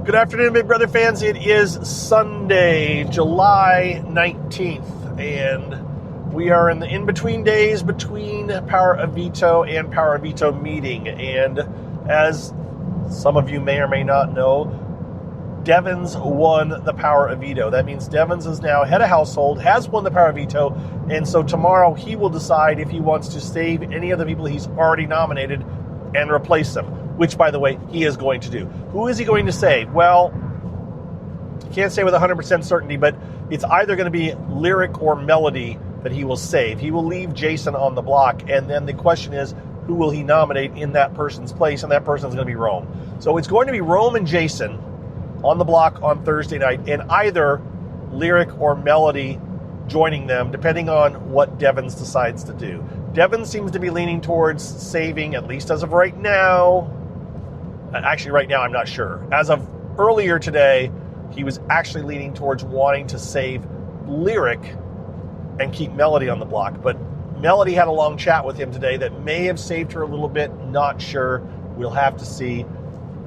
Good afternoon, Big Brother fans. It is Sunday, July 19th, and we are in the in-between days between Power of Veto and Power of Veto meeting. And as some of you may or may not know, Devins won the Power of Veto. That means Devins is now head of household, has won the Power of Veto, and so tomorrow he will decide if he wants to save any of the people he's already nominated and replace them, which, by the way, he is going to do. Who is he going to save? Well, can't say with 100% certainty, but it's either going to be Lyric or Melody that he will save. He will leave Jason on the block, and then the question is, who will he nominate in that person's place? And that person is going to be Rome. So it's going to be Rome and Jason on the block on Thursday night, and either Lyric or Melody joining them, depending on what Devins decides to do. Devins seems to be leaning towards saving, at least as of right now. Actually, right now, I'm not sure. As of earlier today, he was actually leaning towards wanting to save Lyric and keep Melody on the block. But Melody had a long chat with him today that may have saved her a little bit. Not sure. We'll have to see.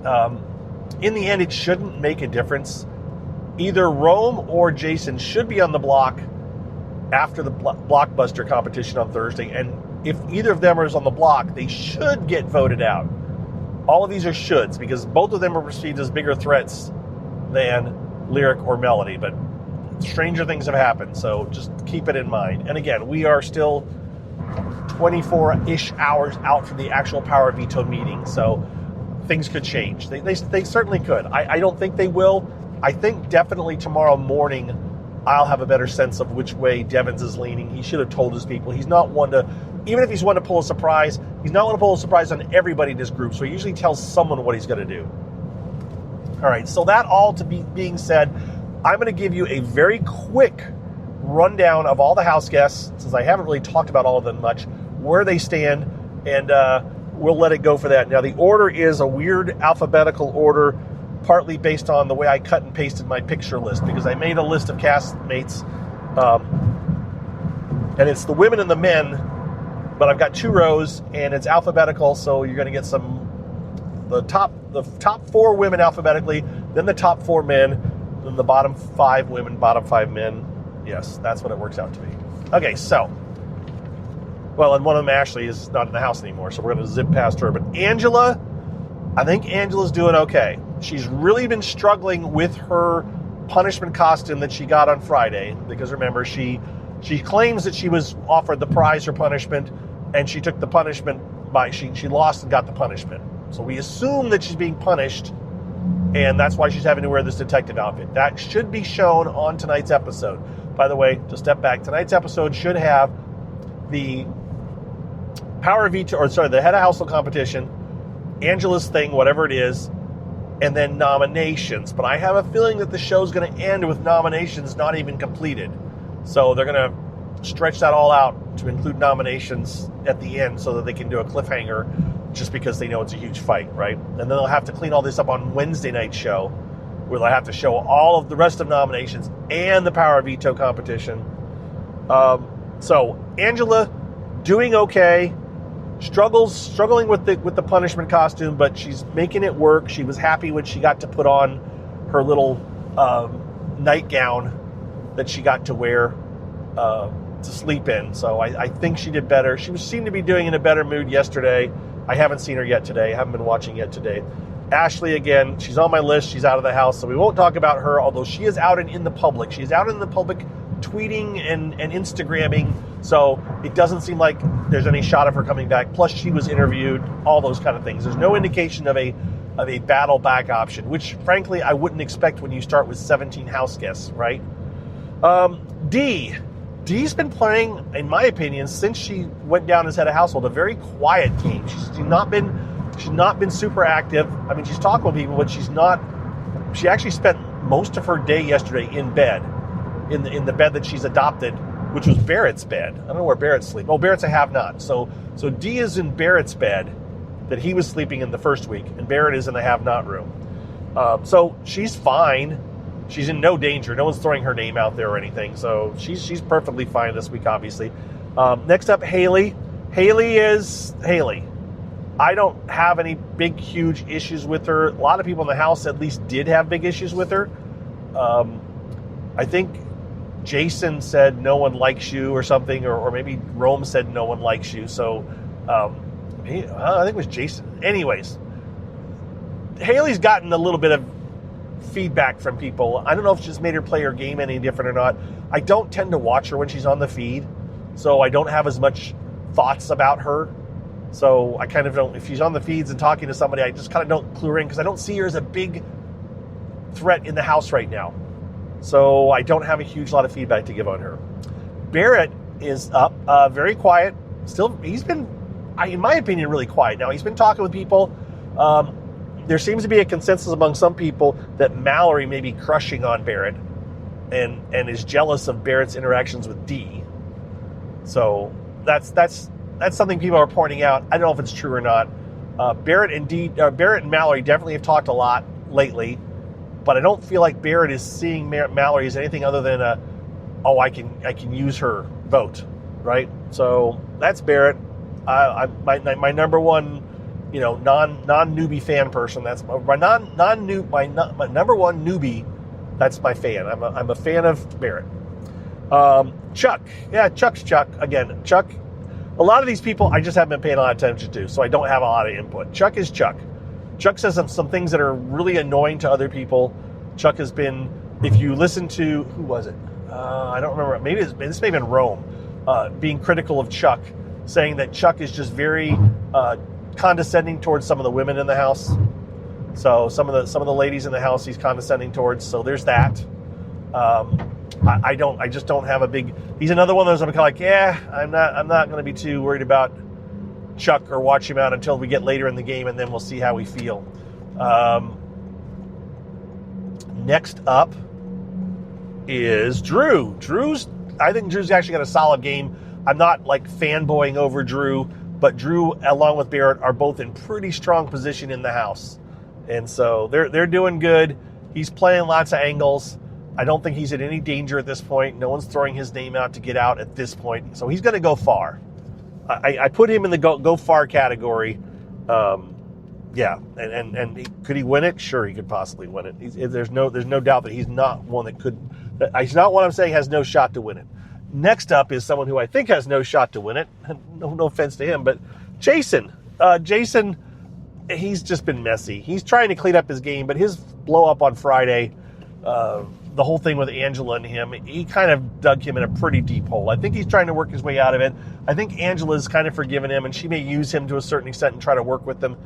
In the end, it shouldn't make a difference. Either Rome or Jason should be on the block after the blockbuster competition on Thursday. And if either of them is on the block, they should get voted out. All of these are shoulds because both of them are perceived as bigger threats than Lyric or Melody. But stranger things have happened, so just keep it in mind. And again, we are still 24-ish hours out from the actual Power of Veto meeting, so things could change. They certainly could. I don't think they will. I think definitely tomorrow morning I'll have a better sense of which way Devins is leaning. He should have told his people. He's not one to, even if he's one to pull a surprise, he's not one to pull a surprise on everybody in this group, so he usually tells someone what he's going to do. All right, so that all being said, I'm going to give you a very quick rundown of all the house guests, since I haven't really talked about all of them much, where they stand, and we'll let it go for that. Now, the order is a weird alphabetical order, partly based on the way I cut and pasted my picture list, because I made a list of castmates, and it's the women and the men, but I've got two rows, and it's alphabetical, so you're going to get the top four women alphabetically, then the top four men, then the bottom five women, bottom five men. Yes, that's what it works out to be. Okay, so, well, and one of them, Ashley, is not in the house anymore, so we're going to zip past her. But Angela, I think Angela's doing okay. She's really been struggling with her punishment costume that she got on Friday, because remember, she claims that she was offered the prize for punishment, and she took the punishment she lost and got the punishment. So we assume that she's being punished, and that's why she's having to wear this detective outfit. That should be shown on tonight's episode. By the way, to step back, tonight's episode should have the Power of Veto, the head of household competition, Angela's thing, whatever it is, and then nominations. But I have a feeling that the show's going to end with nominations not even completed. So they're going to stretch that all out to include nominations at the end so that they can do a cliffhanger just because they know it's a huge fight, right? And then they'll have to clean all this up on Wednesday night show, where they'll have to show all of the rest of nominations and the Power of Veto competition. So Angela doing okay. Struggling with the punishment costume, but she's making it work. She was happy when she got to put on her little nightgown that she got to wear to sleep in. So I think she did better. She seemed to be doing in a better mood yesterday. I haven't seen her yet today. I haven't been watching yet today. Ashley, again, she's on my list. She's out of the house, so we won't talk about her, although she is out and in the public. She's out in the public tweeting and Instagramming, so it doesn't seem like there's any shot of her coming back. Plus, she was interviewed, all those kind of things. There's no indication of a battle back option, which, frankly, I wouldn't expect when you start with 17 house guests, right? Dee's been playing, in my opinion, since she went down as head of household, a very quiet game. She's not been super active. I mean, she's talking with people, but she actually spent most of her day yesterday in bed, in the bed that she's adopted, which was Barrett's bed. I don't know where Barrett's sleeping. Oh, Barrett's a have-not. So Dee is in Barrett's bed that he was sleeping in the first week, and Barrett is in the have-not room. So she's fine. She's in no danger. No one's throwing her name out there or anything. So she's perfectly fine this week, obviously. Next up, Haley. Haley is Haley. I don't have any big, huge issues with her. A lot of people in the house at least did have big issues with her. I think Jason said no one likes you or something, or maybe Rome said no one likes you. So I think it was Jason. Anyways, Haley's gotten a little bit of feedback from people. I don't know if it's just made her play her game any different or not. I don't tend to watch her when she's on the feed, so I don't have as much thoughts about her. So I kind of don't, if she's on the feeds and talking to somebody, I just kind of don't clue her in because I don't see her as a big threat in the house right now. So I don't have a huge lot of feedback to give on her. Barrett is up, very quiet. Still, he's been, in my opinion, really quiet. Now, he's been talking with people. There seems to be a consensus among some people that Mallory may be crushing on Barrett and is jealous of Barrett's interactions with Dee. So that's something people are pointing out. I don't know if it's true or not. Barrett and Mallory definitely have talked a lot lately, but I don't feel like Barrett is seeing Mallory as anything other than I can use her vote, right? So that's Barrett. My number one, non-newbie fan person. That's my number one newbie. That's my fan. I'm a fan of Barrett. Chuck. Yeah, Chuck's Chuck. Again, Chuck. A lot of these people I just haven't been paying a lot of attention to, so I don't have a lot of input. Chuck is Chuck. Chuck says some things that are really annoying to other people. Chuck has been, if you listen to, who was it? I don't remember. Maybe this may have been Rome, being critical of Chuck, saying that Chuck is just very condescending towards some of the women in the house. So some of the ladies in the house he's condescending towards. So there's that. I just don't have a big. He's another one of those I'm kind of like, I'm not going to be too worried about Chuck or watch him out until we get later in the game, and then we'll see how we feel. Next up is Drew. I think Drew's actually got a solid game. I'm not like fanboying over Drew, but Drew, along with Barrett, are both in pretty strong position in the house, and so they're doing good. He's playing lots of angles. I don't think he's in any danger at this point. No one's throwing his name out to get out at this point, so he's going to go far. I put him in the go far category. And could he win it? Sure, he could possibly win it. There's no doubt that he's not one that could. He's not one I'm saying has no shot to win it. Next up is someone who I think has no shot to win it. No offense to him, but Jason. Jason, he's just been messy. He's trying to clean up his game, but his blow up on Friday, the whole thing with Angela and him, he kind of dug him in a pretty deep hole. I think he's trying to work his way out of it. I think Angela's kind of forgiven him, and she may use him to a certain extent and try to work with them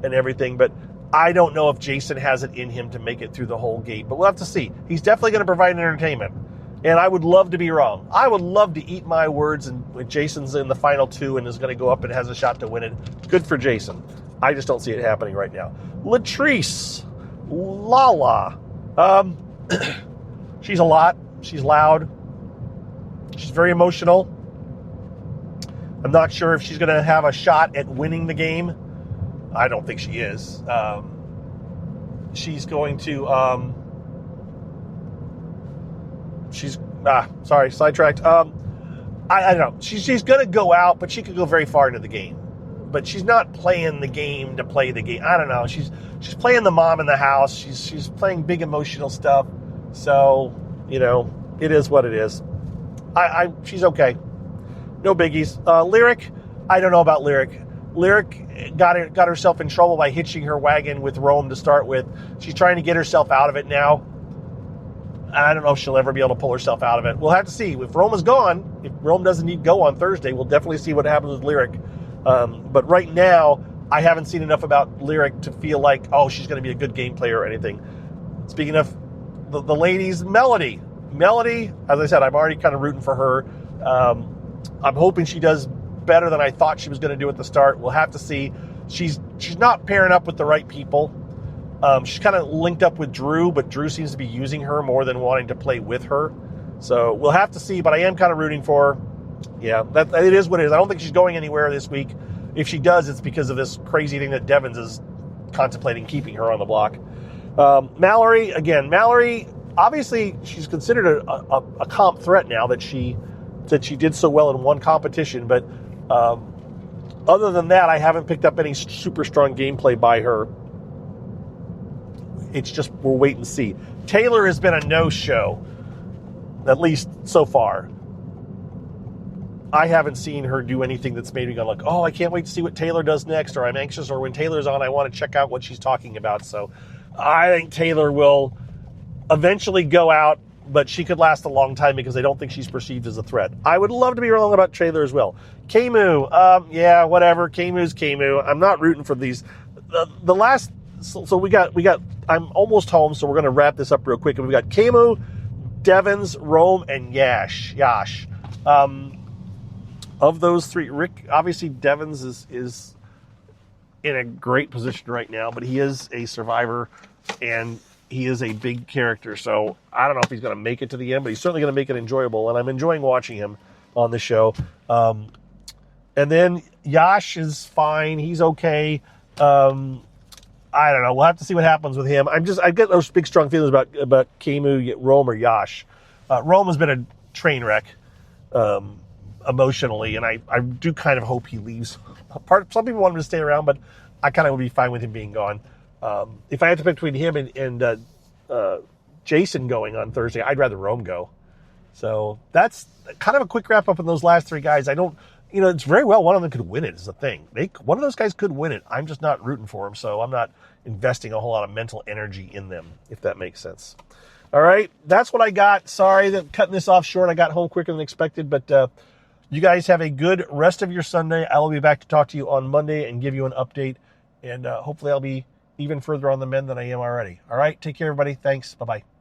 and everything, but I don't know if Jason has it in him to make it through the whole game, but we'll have to see. He's definitely going to provide entertainment, and I would love to be wrong. I would love to eat my words, and Jason's in the final two and is going to go up and has a shot to win it. Good for Jason. I just don't see it happening right now. Latrice. Lala. She's a lot. She's loud. She's very emotional. I'm not sure if she's going to have a shot at winning the game. I don't think she is. She's going to... sorry, sidetracked. I don't know. She's going to go out, but she could go very far into the game. But she's not playing the game to play the game. I don't know. She's playing the mom in the house. She's playing big emotional stuff. So, it is what it is. She's okay. No biggies. Lyric, I don't know about Lyric. Lyric got herself in trouble by hitching her wagon with Rome to start with. She's trying to get herself out of it now. I don't know if she'll ever be able to pull herself out of it. We'll have to see. If Rome is gone, if Rome doesn't need to go on Thursday, we'll definitely see what happens with Lyric. But right now, I haven't seen enough about Lyric to feel like, she's going to be a good game player or anything. Speaking of the ladies, Melody, as I said, I'm already kind of rooting for her. I'm hoping she does better than I thought she was going to do at the start. We'll have to see. She's not pairing up with the right people. She's kind of linked up with Drew, but Drew seems to be using her more than wanting to play with her. So we'll have to see, but I am kind of rooting for her. Yeah, it is what it is. I don't think she's going anywhere this week. If she does, it's because of this crazy thing that Devins is contemplating keeping her on the block. Mallory, obviously she's considered a comp threat now that she did so well in one competition, but Other than that, I haven't picked up any super strong gameplay by her. It's just, we'll wait and see. Taylor has been a no-show, at least so far. I haven't seen her do anything that's made me go like, oh, I can't wait to see what Taylor does next, or I'm anxious, or when Taylor's on, I want to check out what she's talking about. So I think Taylor will eventually go out, but she could last a long time because I don't think she's perceived as a threat. I would love to be wrong about Taylor as well. Kemu, yeah, whatever. Kemu's Kemu. I'm not rooting for these. The last, so we got. I'm almost home, so we're going to wrap this up real quick. And we got Kemu, Devins, Rome, and Yash. Of those three, Rick, obviously Devins is in a great position right now, but he is a survivor and he is a big character. So I don't know if he's going to make it to the end, but he's certainly going to make it enjoyable. And I'm enjoying watching him on the show. And then Yash is fine. He's okay. I don't know. We'll have to see what happens with him. I get those big, strong feelings about Kemu, Rome, or Yash. Rome has been a train wreck. Emotionally, and I do kind of hope he leaves. Some people want him to stay around, but I kind of would be fine with him being gone. If I had to pick between him and Jason going on Thursday, I'd rather Rome go. So that's kind of a quick wrap up on those last three guys. It's very well one of them could win it is the thing. One of those guys could win it. I'm just not rooting for him, so I'm not investing a whole lot of mental energy in them, if that makes sense. All right, that's what I got. Sorry that cutting this off short. I got home quicker than expected, but you guys have a good rest of your Sunday. I will be back to talk to you on Monday and give you an update. And hopefully I'll be even further on the mend than I am already. All right. Take care, everybody. Thanks. Bye-bye.